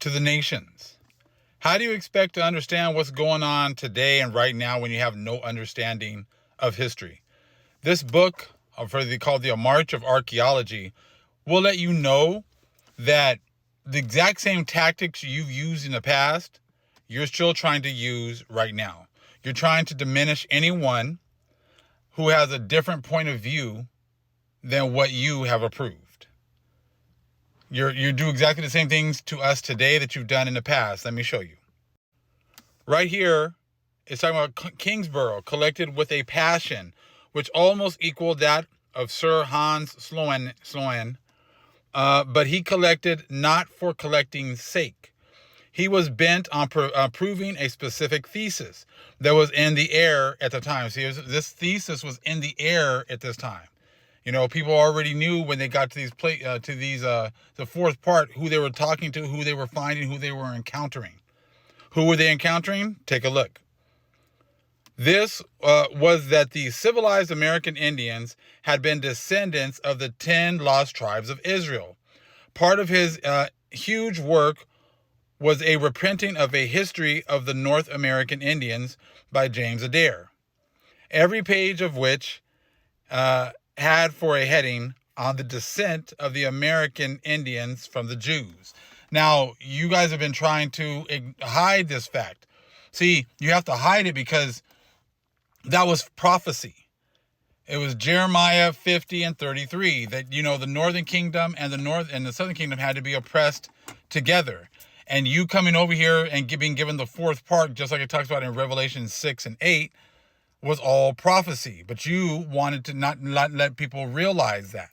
to the nations. How do you expect to understand what's going on today and right now when you have no understanding of history? This book, called The March of Archaeology, will let you know that the exact same tactics you've used in the past, you're still trying to use right now. You're trying to diminish anyone who has a different point of view than what you have approved. You do exactly the same things to us today that you've done in the past. Let me show you. Right here, it's talking about Kingsborough, collected with a passion, which almost equaled that of Sir Hans Sloane, but he collected not for collecting's sake. He was bent on proving a specific thesis that was in the air at the time. See, this thesis was in the air at this time. You know, people already knew when they got to the fourth part, who they were talking to, who they were finding, who they were encountering. Who were they encountering? Take a look. This was that the civilized American Indians had been descendants of the 10 lost tribes of Israel. Part of his huge work was a reprinting of a history of the North American Indians by James Adair, every page of which had for a heading on the descent of the American Indians from the Jews. Now, you guys have been trying to hide this fact. See, you have to hide it because that was prophecy. It was Jeremiah 50 and 33 that, you know, the northern kingdom and the southern kingdom had to be oppressed together. And you coming over here and being given the fourth part, just like it talks about in Revelation 6 and 8, was all prophecy. But you wanted to not let people realize that.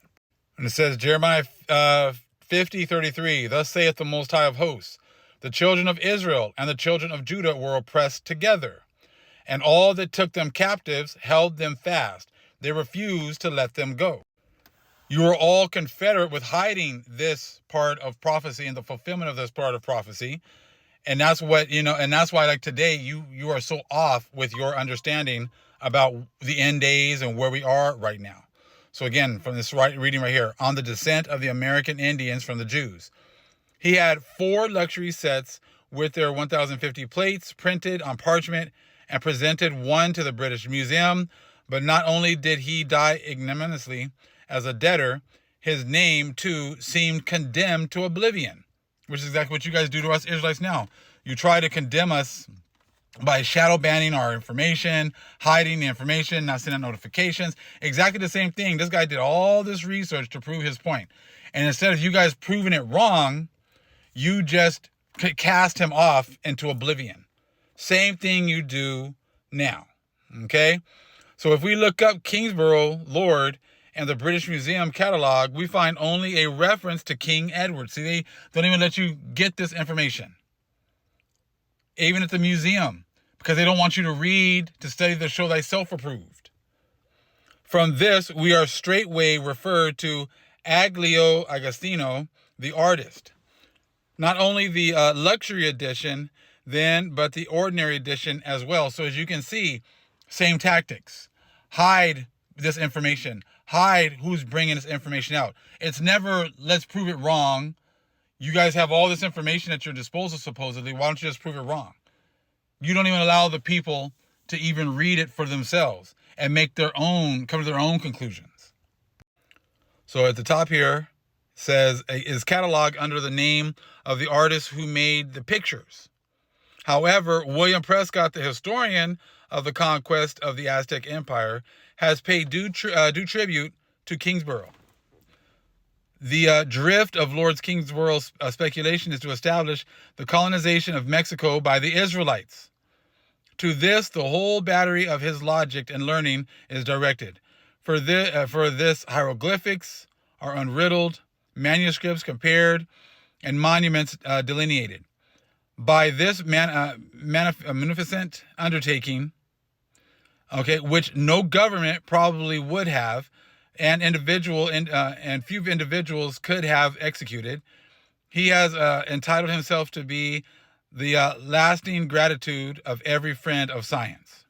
And it says, Jeremiah 50:33, thus saith the Most High of hosts, the children of Israel and the children of Judah were oppressed together, and all that took them captives held them fast. They refused to let them go. You are all confederate with hiding this part of prophecy and the fulfillment of this part of prophecy. And that's what, and that's why, like today, you are so off with your understanding about the end days and where we are right now. So again, from this reading right here, on the descent of the American Indians from the Jews. He had 4 luxury sets with their 1,050 plates printed on parchment and presented one to the British Museum. But not only did he die ignominiously as a debtor, his name, too, seemed condemned to oblivion, which is exactly what you guys do to us Israelites now. You try to condemn us by shadow banning our information, hiding the information, not sending notifications. Exactly the same thing. This guy did all this research to prove his point. And instead of you guys proving it wrong, you just cast him off into oblivion. Same thing you do now. Okay? So if we look up Kingsborough Lord and the British Museum catalog, we find only a reference to King Edward. See, they don't even let you get this information, even at the museum, because they don't want you to read, to study, to show thyself approved. From this, we are straightway referred to Aglio Agostino, the artist. Not only the luxury edition, then, but the ordinary edition as well. So as you can see, same tactics. Hide this information. Hide who's bringing this information out. It's never, let's prove it wrong. You guys have all this information at your disposal, supposedly. Why don't you just prove it wrong? You don't even allow the people to even read it for themselves and come to their own conclusions. So at the top here, it says, is cataloged under the name of the artist who made the pictures. However, William Prescott, the historian of the conquest of the Aztec Empire, has paid due tribute to Kingsborough. The drift of Lord Kingsborough's speculation is to establish the colonization of Mexico by the Israelites. To this, the whole battery of his logic and learning is directed. For this, hieroglyphics are unriddled, manuscripts compared, and monuments delineated. By this magnificent undertaking, which no government probably would have, and few individuals could have executed, he has entitled himself to be the lasting gratitude of every friend of science.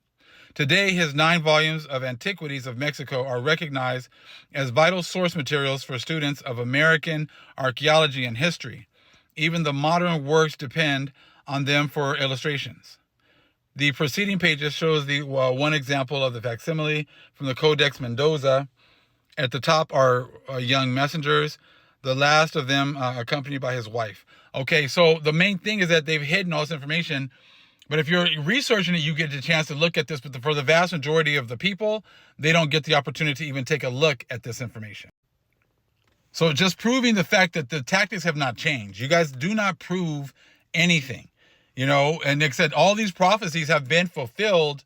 Today, his 9 volumes of Antiquities of Mexico are recognized as vital source materials for students of American archaeology and history. Even the modern works depend on them for illustrations. The preceding pages shows the one example of the facsimile from the Codex Mendoza. At the top are young messengers, the last of them accompanied by his wife. Okay, so the main thing is that they've hidden all this information, but if you're researching it, you get the chance to look at this, but for the vast majority of the people, they don't get the opportunity to even take a look at this information. So just proving the fact that the tactics have not changed. You guys do not prove anything, and Nick said all these prophecies have been fulfilled,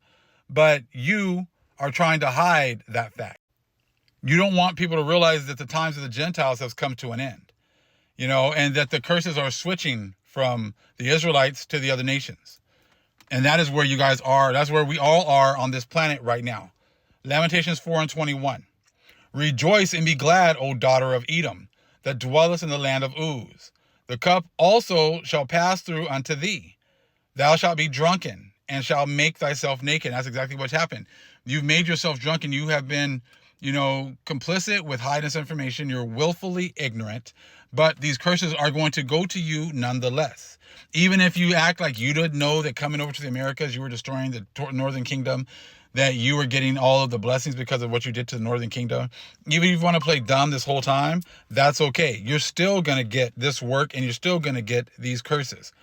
but you are trying to hide that fact. You don't want people to realize that the times of the Gentiles has come to an end, and that the curses are switching from the Israelites to the other nations. And that is where you guys are. That's where we all are on this planet right now. Lamentations 4:21. Rejoice and be glad, O daughter of Edom, that dwellest in the land of Uz. The cup also shall pass through unto thee. Thou shalt be drunken, and shalt make thyself naked. That's exactly what's happened. You've made yourself drunken. You have been, complicit with hiding this information. You're willfully ignorant, but these curses are going to go to you nonetheless. Even if you act like you didn't know that coming over to the Americas, you were destroying the northern kingdom, that you were getting all of the blessings because of what you did to the northern kingdom. Even if you want to play dumb this whole time, that's okay. You're still going to get this work, and you're still going to get these curses.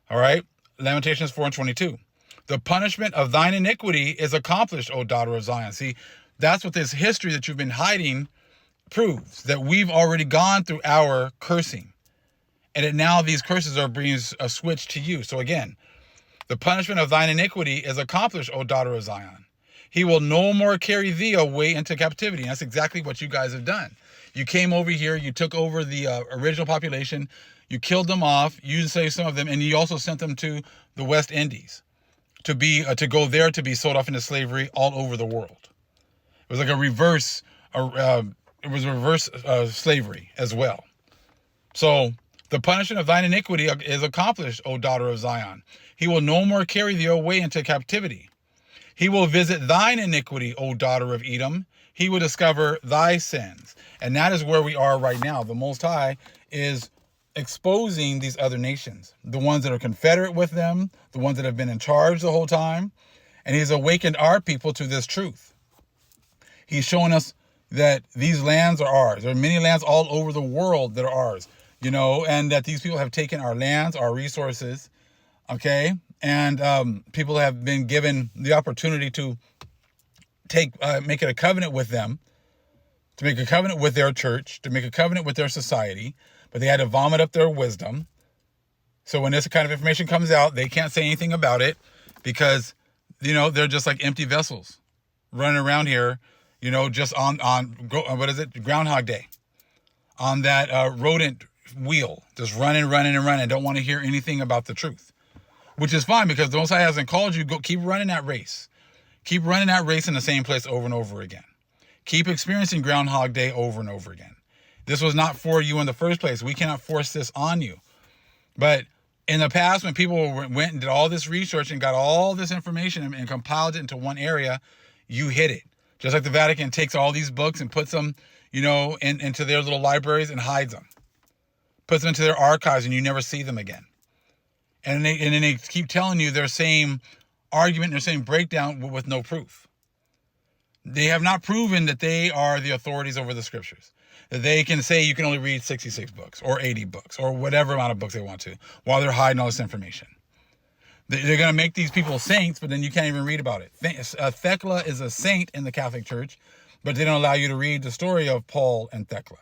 All right? Lamentations 4:22. The punishment of thine iniquity is accomplished, O daughter of Zion. See, that's what this history that you've been hiding proves, that we've already gone through our cursing. And that now these curses are being switched to you. So again, the punishment of thine iniquity is accomplished, O daughter of Zion. He will no more carry thee away into captivity. And that's exactly what you guys have done. You came over here, you took over the original population, you killed them off, you enslaved some of them, and you also sent them to the West Indies to go there to be sold off into slavery all over the world. It was like a reverse slavery as well. So the punishment of thine iniquity is accomplished, O daughter of Zion. He will no more carry thee away into captivity. He will visit thine iniquity, O daughter of Edom. He will discover thy sins. And that is where we are right now. The Most High is exposing these other nations, the ones that are confederate with them, the ones that have been in charge the whole time. And he's awakened our people to this truth. He's showing us that these lands are ours. There are many lands all over the world that are ours, and that these people have taken our lands, our resources, okay? And people have been given the opportunity to make it a covenant with them, to make a covenant with their church, to make a covenant with their society, but they had to vomit up their wisdom. So when this kind of information comes out, they can't say anything about it because, they're just like empty vessels running around here, just on Groundhog Day, on that rodent wheel, just running, don't want to hear anything about the truth, which is fine because the Most High hasn't called you. Keep running that race. Keep running that race in the same place over and over again. Keep experiencing Groundhog Day over and over again. This was not for you in the first place. We cannot force this on you. But in the past, when people went and did all this research and got all this information and compiled it into one area, you hid it. Just like the Vatican takes all these books and puts them, into their little libraries and hides them. Puts them into their archives and you never see them again. And then they keep telling you their same argument, their same breakdown with no proof. They have not proven that they are the authorities over the scriptures. That they can say you can only read 66 books or 80 books or whatever amount of books they want to while they're hiding all this information. They're going to make these people saints, but then you can't even read about it. Thecla is a saint in the Catholic Church, but they don't allow you to read the story of Paul and Thecla.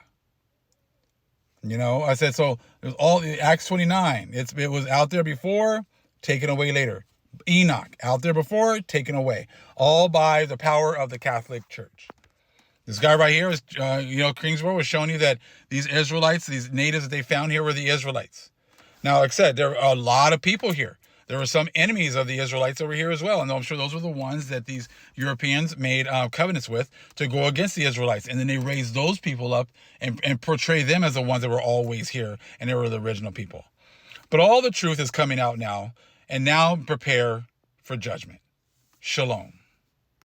I said, so it was all Acts 29. It was out there before, taken away later. Enoch, out there before, taken away. All by the power of the Catholic Church. This guy right here is, Kingsborough was showing you that these Israelites, these natives that they found here were the Israelites. Now, like I said, there are a lot of people here. There were some enemies of the Israelites over here as well. And I'm sure those were the ones that these Europeans made covenants with to go against the Israelites. And then they raised those people up and portray them as the ones that were always here. And they were the original people. But all the truth is coming out now. And now prepare for judgment. Shalom.